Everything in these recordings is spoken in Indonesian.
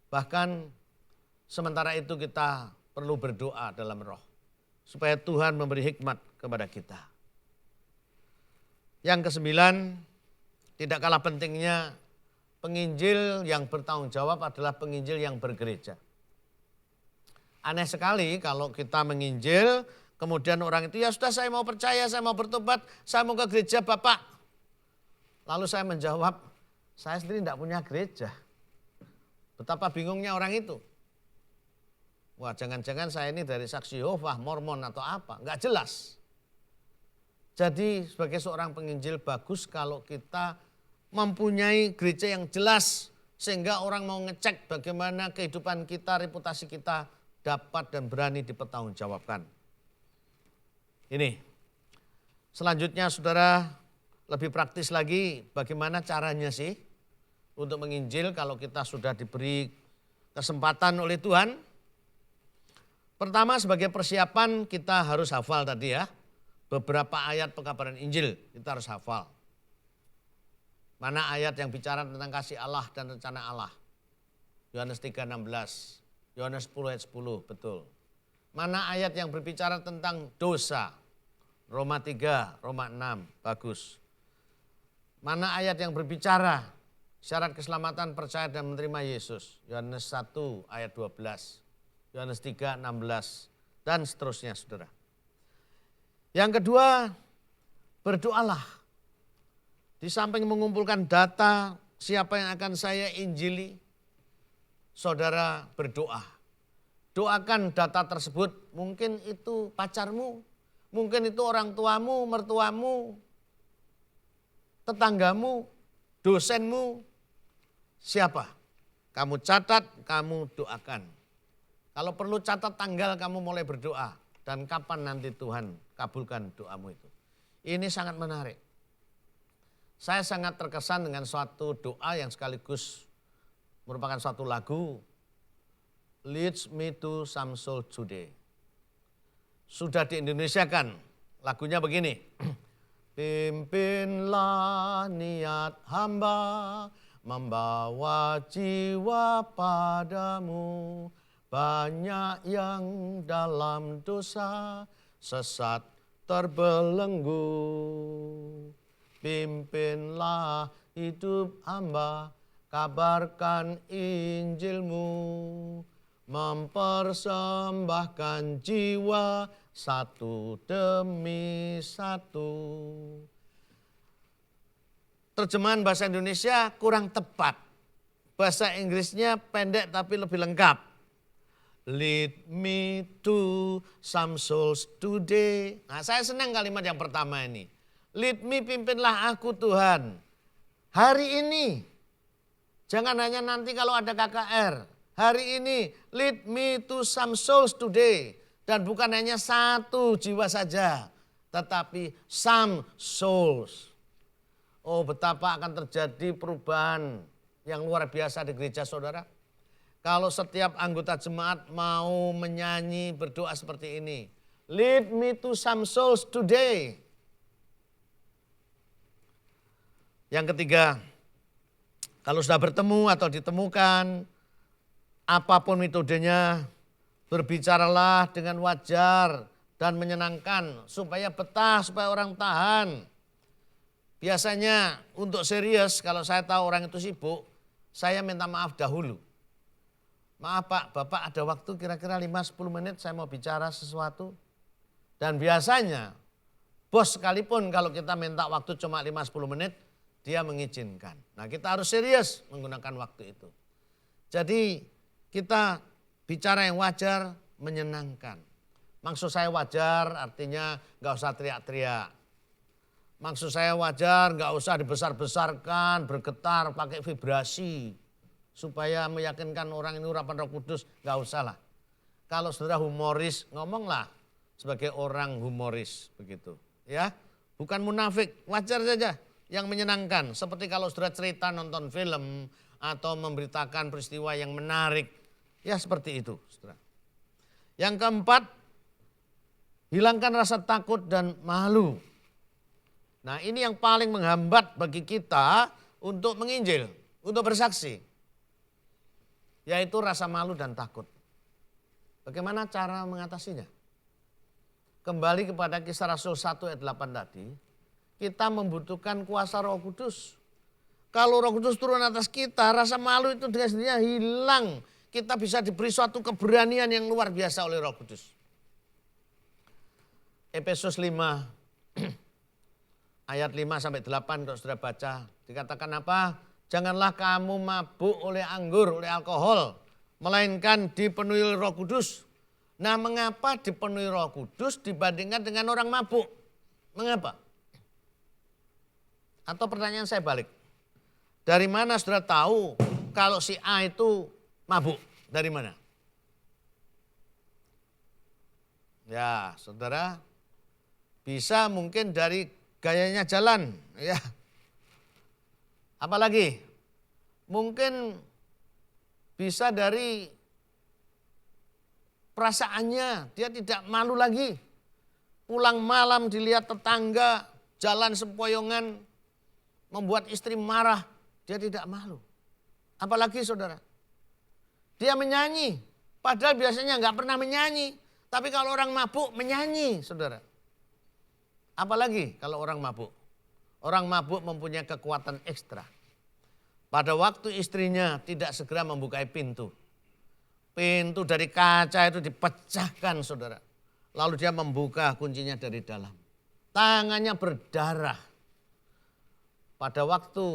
Bahkan sementara itu kita perlu berdoa dalam roh. Supaya Tuhan memberi hikmat kepada kita. Yang kesembilan, tidak kalah pentingnya penginjil yang bertanggung jawab adalah penginjil yang bergereja. Aneh sekali kalau kita menginjil, kemudian orang itu ya sudah saya mau percaya, saya mau bertobat, saya mau ke gereja Bapak. Lalu saya menjawab, saya sendiri tidak punya gereja. Betapa bingungnya orang itu. Wah, jangan-jangan saya ini dari Saksi Yehova, Mormon atau apa, enggak jelas. Jadi sebagai seorang penginjil bagus kalau kita mempunyai gereja yang jelas sehingga orang mau ngecek bagaimana kehidupan kita, reputasi kita dapat dan berani dipertanggungjawabkan. Ini. Selanjutnya saudara lebih praktis lagi bagaimana caranya sih untuk menginjil kalau kita sudah diberi kesempatan oleh Tuhan. Pertama sebagai persiapan kita harus hafal tadi ya. Beberapa ayat pekabaran Injil kita harus hafal. Mana ayat yang bicara tentang kasih Allah dan rencana Allah. Yohanes 3:16, Yohanes 10 ayat 10, betul. Mana ayat yang berbicara tentang dosa. Roma 3, Roma 6, bagus. Mana ayat yang berbicara syarat keselamatan percaya dan menerima Yesus. Yohanes 1 ayat 12. Yohanes 3, 16 dan seterusnya saudara. Yang kedua, berdoalah. Di samping mengumpulkan data siapa yang akan saya injili, saudara berdoa. Doakan data tersebut, mungkin itu pacarmu, mungkin itu orang tuamu, mertuamu, tetanggamu, dosenmu, siapa. Kamu catat, kamu doakan. Kalau perlu catat tanggal kamu mulai berdoa dan kapan nanti Tuhan kabulkan doamu itu. Ini sangat menarik. Saya sangat terkesan dengan suatu doa yang sekaligus merupakan suatu lagu. Leads me to some soul today. Sudah di-Indonesiakan, lagunya begini. Pimpinlah niat hamba membawa jiwa padamu. Banyak yang dalam dosa sesat terbelenggu. Pimpinlah hidup hamba, kabarkan Injilmu. Mempersembahkan jiwa satu demi satu. Terjemahan bahasa Indonesia kurang tepat. Bahasa Inggrisnya pendek tapi lebih lengkap. Lead me to some souls today. Nah, saya senang kalimat yang pertama ini. Lead me, pimpinlah aku Tuhan. Hari ini. Jangan hanya nanti kalau ada KKR. Hari ini, lead me to some souls today. Dan bukan hanya satu jiwa saja. Tetapi some souls. Oh, betapa akan terjadi perubahan yang luar biasa di gereja saudara. Kalau setiap anggota jemaat mau menyanyi berdoa seperti ini. Lead me to some souls today. Yang ketiga, kalau sudah bertemu atau ditemukan, apapun metodenya, berbicaralah dengan wajar dan menyenangkan supaya betah, supaya orang tahan. Biasanya untuk serius kalau saya tahu orang itu sibuk, saya minta maaf dahulu. Maaf Pak, Bapak ada waktu kira-kira 5-10 menit saya mau bicara sesuatu. Dan biasanya bos sekalipun kalau kita minta waktu cuma 5-10 menit, dia mengizinkan. Nah kita harus serius menggunakan waktu itu. Jadi kita bicara yang wajar, menyenangkan. Maksud saya wajar artinya gak usah teriak-teriak. Maksud saya wajar gak usah dibesar-besarkan, bergetar, pakai vibrasi. Supaya meyakinkan orang ini urapan Roh Kudus, gak usah lah. Kalau saudara humoris, ngomonglah sebagai orang humoris begitu. Ya, bukan munafik, wajar saja yang menyenangkan. Seperti kalau saudara cerita nonton film atau memberitakan peristiwa yang menarik. Ya seperti itu saudara. Yang keempat, hilangkan rasa takut dan malu. Nah ini yang paling menghambat bagi kita untuk menginjil, untuk bersaksi. yaitu rasa malu dan takut. Bagaimana cara mengatasinya? Kembali kepada Kisah Rasul 1 ayat 8 tadi, kita membutuhkan kuasa Roh Kudus. Kalau Roh Kudus turun atas kita, rasa malu itu dengan sendirinya hilang. Kita bisa diberi suatu keberanian yang luar biasa oleh Roh Kudus. Efesus 5 ayat 5 sampai 8 kalau sudah baca, dikatakan apa? Janganlah kamu mabuk oleh anggur, oleh alkohol, melainkan dipenuhi Roh Kudus. Nah, mengapa dipenuhi Roh Kudus dibandingkan dengan orang mabuk? Mengapa? Atau pertanyaan saya balik. Dari mana saudara tahu kalau si A itu mabuk? Dari mana? Ya, saudara bisa mungkin dari gayanya jalan, ya. Apalagi mungkin bisa dari perasaannya, dia tidak malu lagi. Pulang malam dilihat tetangga jalan sempoyongan, membuat istri marah, dia tidak malu. Apalagi saudara, dia menyanyi, padahal biasanya nggak pernah menyanyi. Tapi kalau orang mabuk menyanyi, saudara. Apalagi kalau orang mabuk. Orang mabuk mempunyai kekuatan ekstra. Pada waktu istrinya tidak segera membukai pintu. Pintu dari kaca itu dipecahkan, saudara. Lalu dia membuka kuncinya dari dalam. Tangannya berdarah. Pada waktu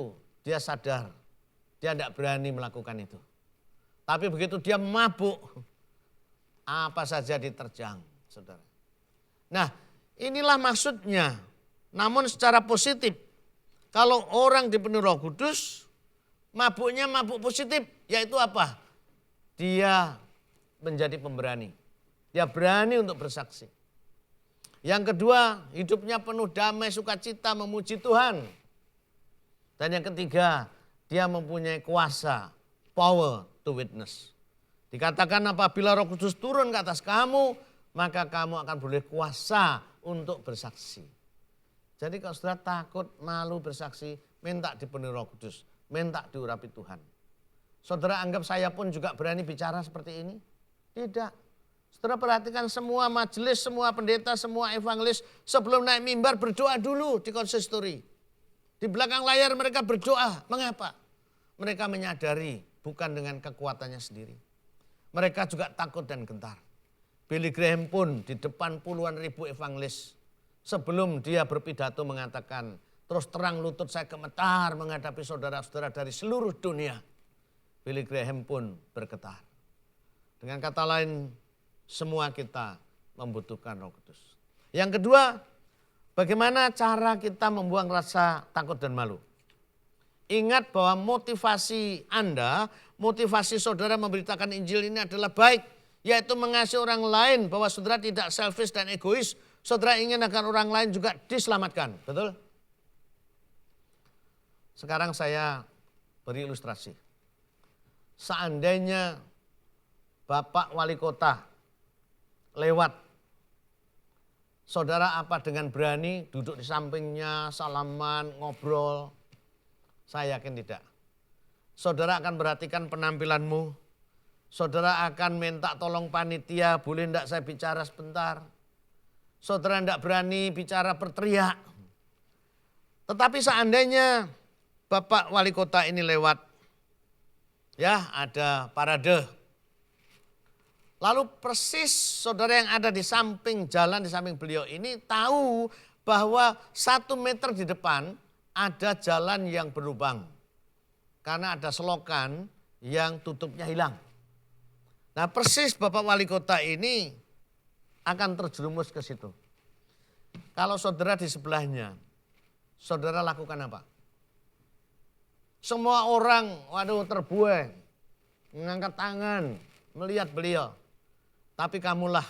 dia sadar, dia tidak berani melakukan itu. Tapi begitu dia mabuk, apa saja diterjang, saudara. Nah, inilah maksudnya. Namun secara positif, kalau orang dipenuhi Roh Kudus, mabuknya mabuk positif, yaitu apa? Dia menjadi pemberani. Dia berani untuk bersaksi. Yang kedua, hidupnya penuh damai, sukacita, memuji Tuhan. Dan yang ketiga, dia mempunyai kuasa, power to witness. Dikatakan apabila Roh Kudus turun ke atas kamu, maka kamu akan boleh kuasa untuk bersaksi. Jadi kalau saudara takut, malu bersaksi, minta dipenuhi Roh Kudus, minta diurapi Tuhan. Saudara anggap saya pun juga berani bicara seperti ini? Tidak. Saudara perhatikan semua majelis, semua pendeta, semua evangelis sebelum naik mimbar berdoa dulu di konsistori. Di belakang layar mereka berdoa. Mengapa? Mereka menyadari bukan dengan kekuatannya sendiri. Mereka juga takut dan gentar. Billy Graham pun di depan puluhan ribu evangelis, sebelum dia berpidato mengatakan, terus terang lutut saya gemetar menghadapi saudara-saudara dari seluruh dunia. Billy Graham pun bergetar. Dengan kata lain, semua kita membutuhkan Roh Kudus. Yang kedua, bagaimana cara kita membuang rasa takut dan malu? Ingat bahwa motivasi Anda, motivasi saudara memberitakan Injil ini adalah baik, yaitu mengasihi orang lain, bahwa saudara tidak selfish dan egois. Saudara ingin agar orang lain juga diselamatkan, betul? Sekarang saya beri ilustrasi. Seandainya Bapak Wali Kota lewat, saudara apa dengan berani duduk di sampingnya, salaman, ngobrol? Saya yakin tidak. Saudara akan perhatikan penampilanmu. Saudara akan minta tolong panitia, boleh enggak saya bicara sebentar? Saudara enggak berani bicara berteriak. Tetapi seandainya Bapak Wali Kota ini lewat, ya ada parade. Lalu persis saudara yang ada di samping jalan, di samping beliau ini tahu bahwa 1 meter di depan ada jalan yang berlubang. Karena ada selokan yang tutupnya hilang. Nah persis Bapak Wali Kota ini akan terjerumus ke situ. Kalau saudara di sebelahnya, saudara lakukan apa? Semua orang, waduh terbuai, mengangkat tangan, melihat beliau. Tapi kamulah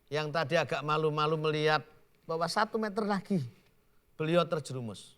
yang tadi agak malu-malu melihat bahwa 1 meter lagi beliau terjerumus.